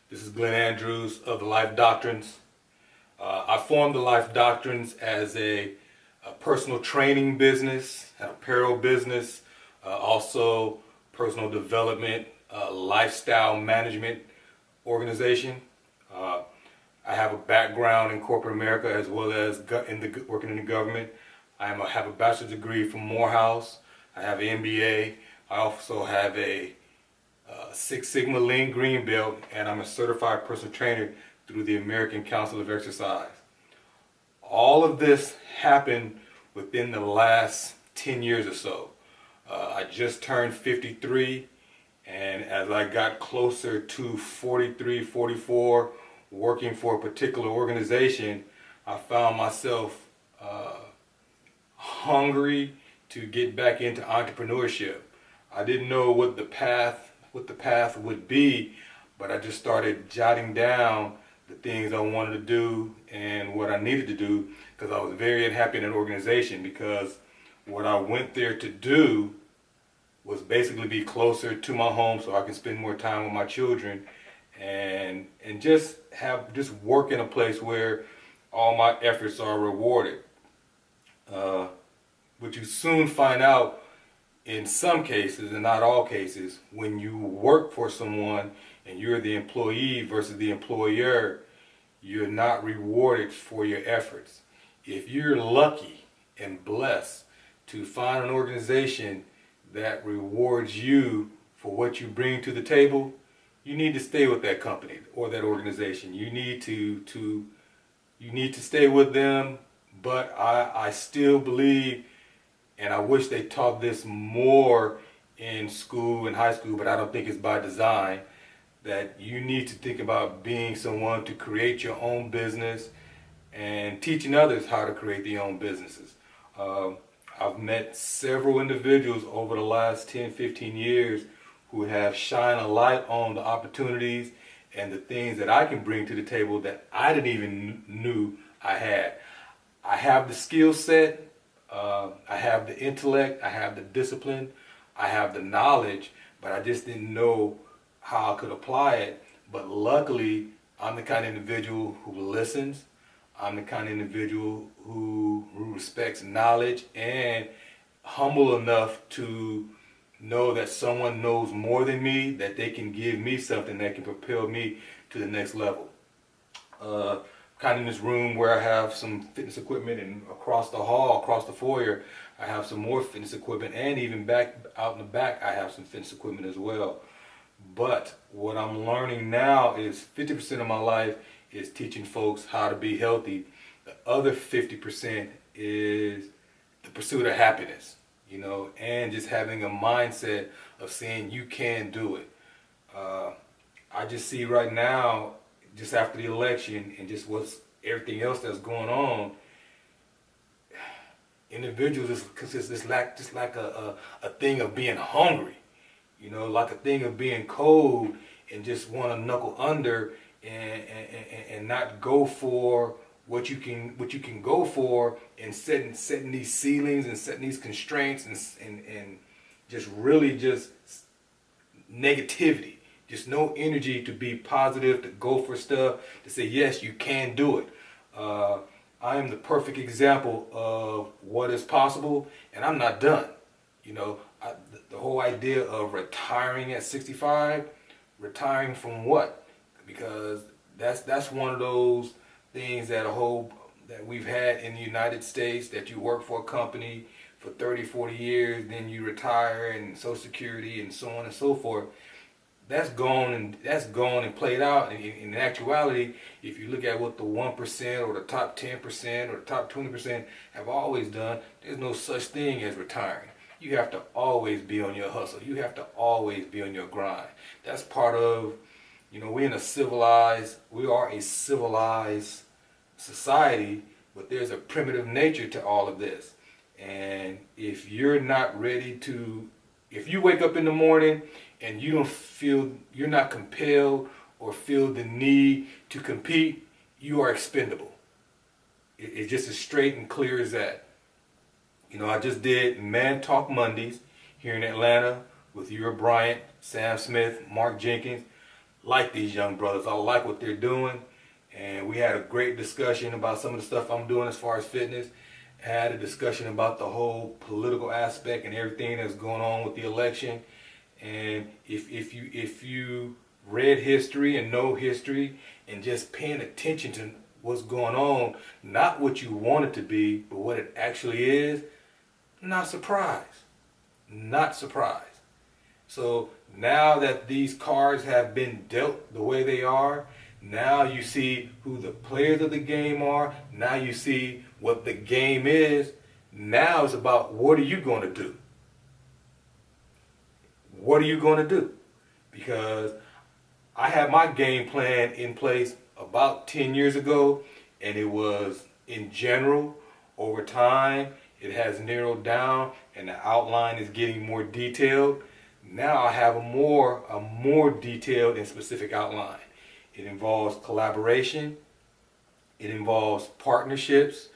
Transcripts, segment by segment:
This is Glenn Andrews of the Life Doctrines. I formed the Life Doctrines as a personal training business, an apparel business, also personal development, lifestyle management organization. I have a background in corporate America as well as working in the government. I have a bachelor's degree from Morehouse. I have an MBA. I also have a Six Sigma Lean Green Belt, and I'm a certified personal trainer through the American Council of Exercise. All of this happened within the last 10 years or so. I just turned 53, and as I got closer to 43, 44, working for a particular organization, I found myself hungry to get back into entrepreneurship. I didn't know what the path would be, but I just started jotting down the things I wanted to do and what I needed to do, because I was very unhappy in an organization, because what I went there to do was basically be closer to my home so I can spend more time with my children and just work in a place where all my efforts are rewarded. But you soon find out, in some cases, and not all cases, when you work for someone and you're the employee versus the employer, you're not rewarded for your efforts. If you're lucky and blessed to find an organization that rewards you for what you bring to the table, you need to stay with that company or that organization. You need to stay with them. But I still believe, and I wish they taught this more in school and high school, but I don't think it's by design, that you need to think about being someone to create your own business and teaching others how to create their own businesses. I've met several individuals over the last 10, 15 years who have shined a light on the opportunities and the things that I can bring to the table that I didn't even knew I had. I have the skill set, I have the intellect, I have the discipline, I have the knowledge, but I just didn't know how I could apply it. But luckily, I'm the kind of individual who listens. I'm the kind of individual who respects knowledge and humble enough to know that someone knows more than me, that they can give me something that can propel me to the next level. Kind of in this room where I have some fitness equipment, and across the hall, across the foyer, I have some more fitness equipment, and even back out in the back, I have some fitness equipment as well. But what I'm learning now is 50% of my life is teaching folks how to be healthy. The other 50% is the pursuit of happiness, and just having a mindset of saying you can do it. I just see right now, just after the election and just everything else that's going on, individuals just like a thing of being hungry, like a thing of being cold, and just want to knuckle under and not go for what you can go for, and setting these ceilings and setting these constraints and just really just negativity. Just no energy to be positive, to go for stuff, to say, yes, you can do it. I am the perfect example of what is possible, and I'm not done. The whole idea of retiring at 65, retiring from what? Because that's one of those things that we've had in the United States, that you work for a company for 30, 40 years, then you retire, and Social Security and so on and so forth. That's gone and played out. In actuality, if you look at what the 1% or the top 10% or the top 20% have always done, there's no such thing as retiring. You have to always be on your hustle. You have to always be on your grind. That's part of, we are a civilized society, but there's a primitive nature to all of this. And if you're not if you wake up in the morning and you're not compelled or feel the need to compete, you are expendable. It's just as straight and clear as that. I just did Man Talk Mondays here in Atlanta with Ura Bryant, Sam Smith, Mark Jenkins. like these young brothers. I like what they're doing. And we had a great discussion about some of the stuff I'm doing as far as fitness. Had a discussion about the whole political aspect and everything that's going on with the election. And if you read history and know history and just paying attention to what's going on, not what you want it to be, but what it actually is, not surprised. Not surprised. So now that these cards have been dealt the way they are, now you see who the players of the game are. Now you see what the game is. Now it's about what are you going to do? What are you going to do? Because I had my game plan in place about 10 years ago, and it was in general. Over time, it has narrowed down, and the outline is getting more detailed. Now I have a more detailed and specific outline. It involves collaboration. It involves partnerships.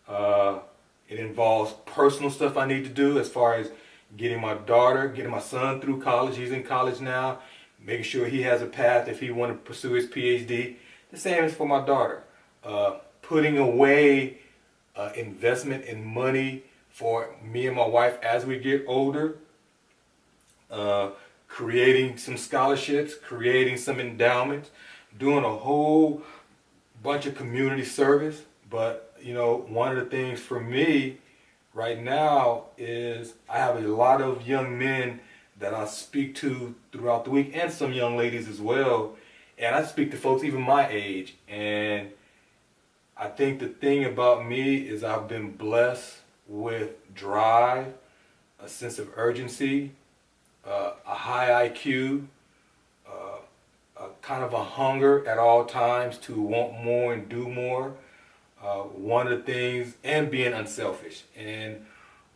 It involves personal stuff I need to do as far as getting my son through college. He's in college now. Making sure he has a path if he wants to pursue his PhD. The same is for my daughter. Putting away investment in money for me and my wife as we get older. Creating some scholarships, creating some endowments, doing a whole bunch of community service. But, you know, one of the things for me right now is I have a lot of young men that I speak to throughout the week, and some young ladies as well. And I speak to folks even my age. And I think the thing about me is I've been blessed with drive, a sense of urgency, a high IQ, a kind of a hunger at all times to want more and do more. One of the things, and being unselfish. And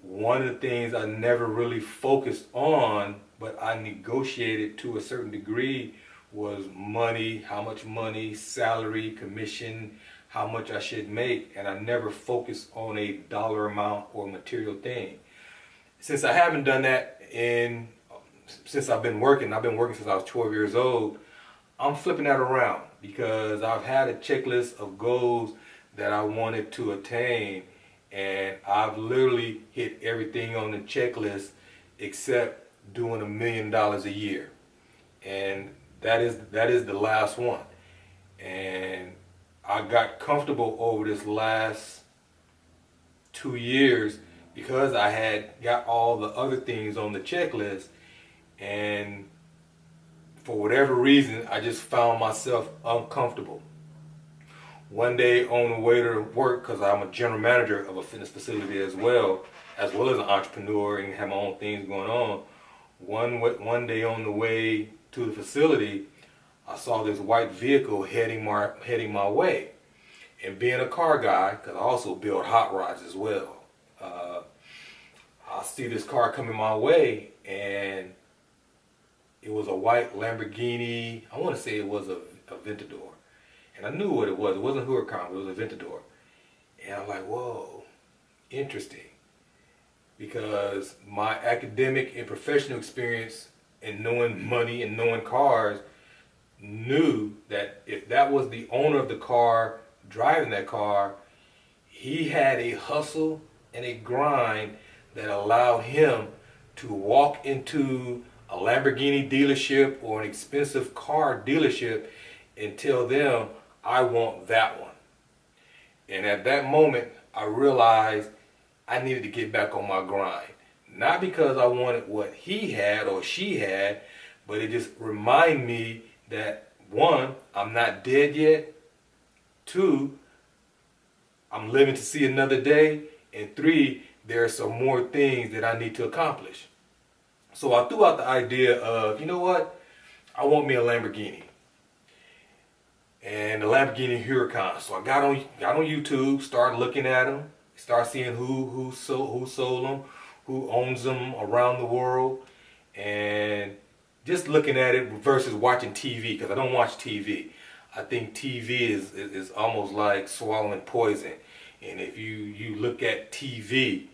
one of the things I never really focused on, but I negotiated to a certain degree, was money, how much money, salary, commission, how much I should make. And I never focused on a dollar amount or material thing. Since I haven't done that since I've been working since I was 12 years old, I'm flipping that around because I've had a checklist of goals that I wanted to attain, and I've literally hit everything on the checklist except doing $1 million a year, and that is the last one. And I got comfortable over this last 2 years because I had got all the other things on the checklist, and for whatever reason I just found myself uncomfortable. One day on the way to work, because I'm a general manager of a fitness facility as well as an entrepreneur and have my own things going on. One day on the way to the facility, I saw this white vehicle heading my way. And being a car guy, because I also build hot rods as well, I see this car coming my way, and it was a white Lamborghini. I want to say it was a Aventador. And I knew what it was. It wasn't Huracan, it was a Aventador. And I'm like, whoa, interesting. Because my academic and professional experience in knowing money and knowing cars knew that if that was the owner of the car driving that car, he had a hustle and a grind that allowed him to walk into a Lamborghini dealership or an expensive car dealership and tell them, I want that one. And at that moment, I realized I needed to get back on my grind. Not because I wanted what he had or she had, but it just reminded me that, one, I'm not dead yet. Two, I'm living to see another day. And three, there are some more things that I need to accomplish. So I threw out the idea of, you know what? I want me a Lamborghini. And the Lamborghini Huracan. So I got on YouTube, started looking at them, start seeing who sold them, who owns them around the world, and just looking at it versus watching TV, because I don't watch TV. I think TV is almost like swallowing poison. And if you look at TV,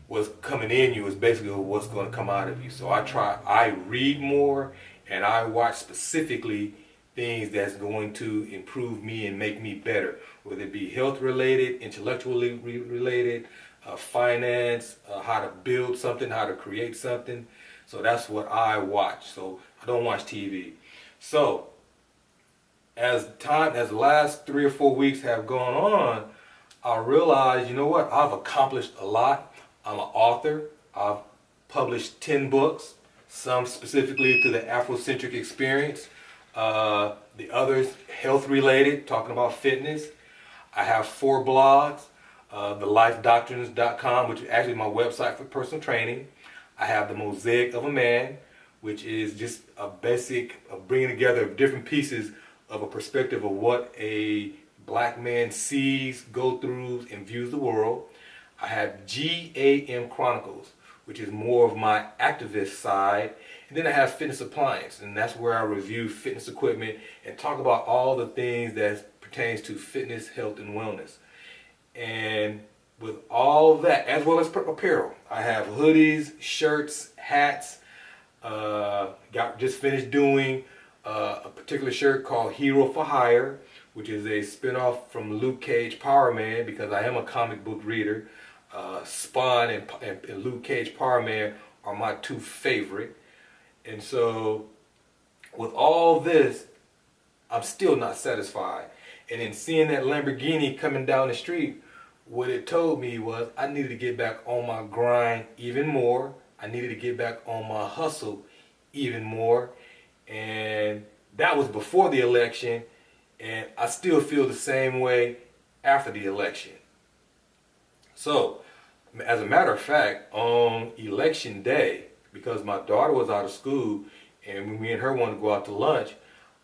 what's coming in you is basically what's going to come out of you. So I read more, and I watch specifically things that's going to improve me and make me better, whether it be health related, intellectually related, finance, how to build something, how to create something. So that's what I watch. So I don't watch TV. So as the last 3 or 4 weeks have gone on, I realized, you know what, I've accomplished a lot. I'm an author. I've published 10 books, some specifically to the Afrocentric experience. The others health related, talking about fitness. I have 4 blogs, the lifedoctrines.com, which is actually my website for personal training. I have the Mosaic of a Man, which is just a basic of bringing together different pieces of a perspective of what a black man sees, goes through, and views the world. I have GAM Chronicles, which is more of my activist side. And then I have Fitness Appliance, and that's where I review fitness equipment and talk about all the things that pertains to fitness, health, and wellness. And with all that, as well as apparel, I have hoodies, shirts, hats. Just finished doing a particular shirt called Hero for Hire, which is a spinoff from Luke Cage Power Man, because I am a comic book reader. Spawn and Luke Cage Power Man are my 2 favorite. And so with all this, I'm still not satisfied. And in seeing that Lamborghini coming down the street, what it told me was I needed to get back on my grind even more. I needed to get back on my hustle even more. And that was before the election. And I still feel the same way after the election. So, as a matter of fact, on election day, because my daughter was out of school and me and her wanted to go out to lunch,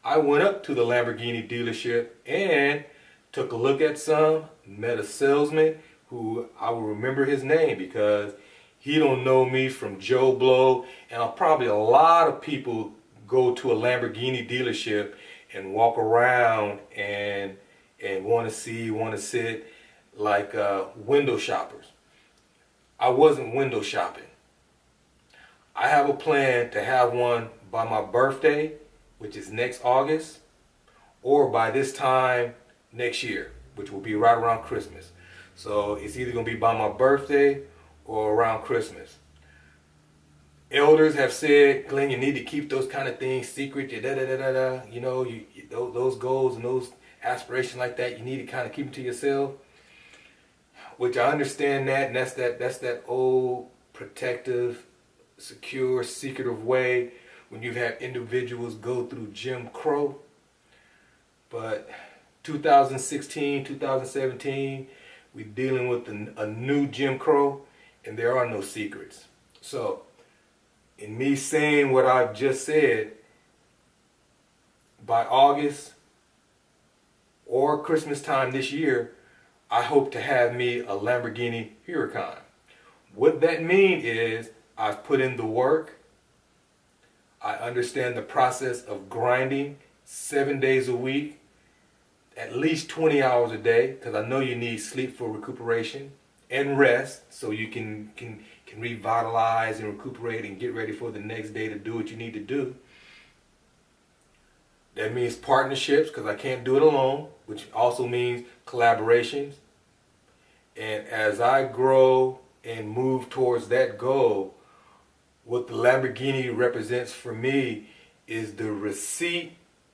I went up to the Lamborghini dealership and took a look at some, met a salesman who I will remember his name because he don't know me from Joe Blow, and probably a lot of people go to a Lamborghini dealership and walk around and want to sit like window shoppers. I wasn't window shopping. I have a plan to have one by my birthday, which is next August, or by this time next year, which will be right around Christmas. So it's either going to be by my birthday or around Christmas. Elders have said, Glenn, you need to keep those kind of things secret. You know, those goals and those aspirations like that, you need to kind of keep them to yourself. Which I understand that, and that's that old protective, secure, secretive way when you've had individuals go through Jim Crow. But 2016, 2017, we're dealing with a new Jim Crow, and there are no secrets. So, in me saying what I've just said, by August or Christmas time this year, I hope to have me a Lamborghini Huracan. What that means is I've put in the work. I understand the process of grinding 7 days a week, at least 20 hours a day, because I know you need sleep for recuperation and rest so you can revitalize and recuperate and get ready for the next day to do what you need to do. That means partnerships, because I can't do it alone, which also means collaborations. And as I grow and move towards that goal, what the Lamborghini represents for me is the receipt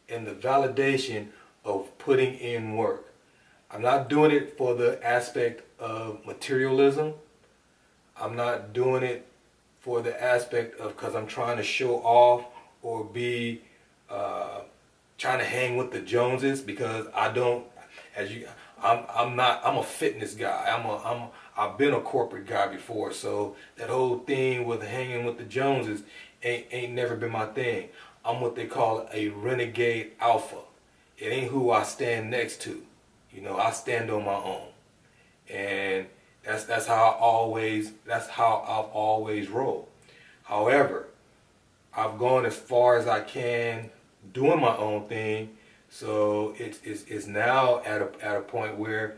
and the validation of putting in work. I'm not doing it for the aspect of materialism. I'm not doing it for the aspect of because I'm trying to show off or be trying to hang with the Joneses, because I don't, I'm a fitness guy. I've been a corporate guy before, so that whole thing with hanging with the Joneses ain't never been my thing. I'm what they call a renegade alpha. It ain't who I stand next to. You know, I stand on my own, and that's how I've always rolled. However, I've gone as far as I can doing my own thing, so it's now at a point where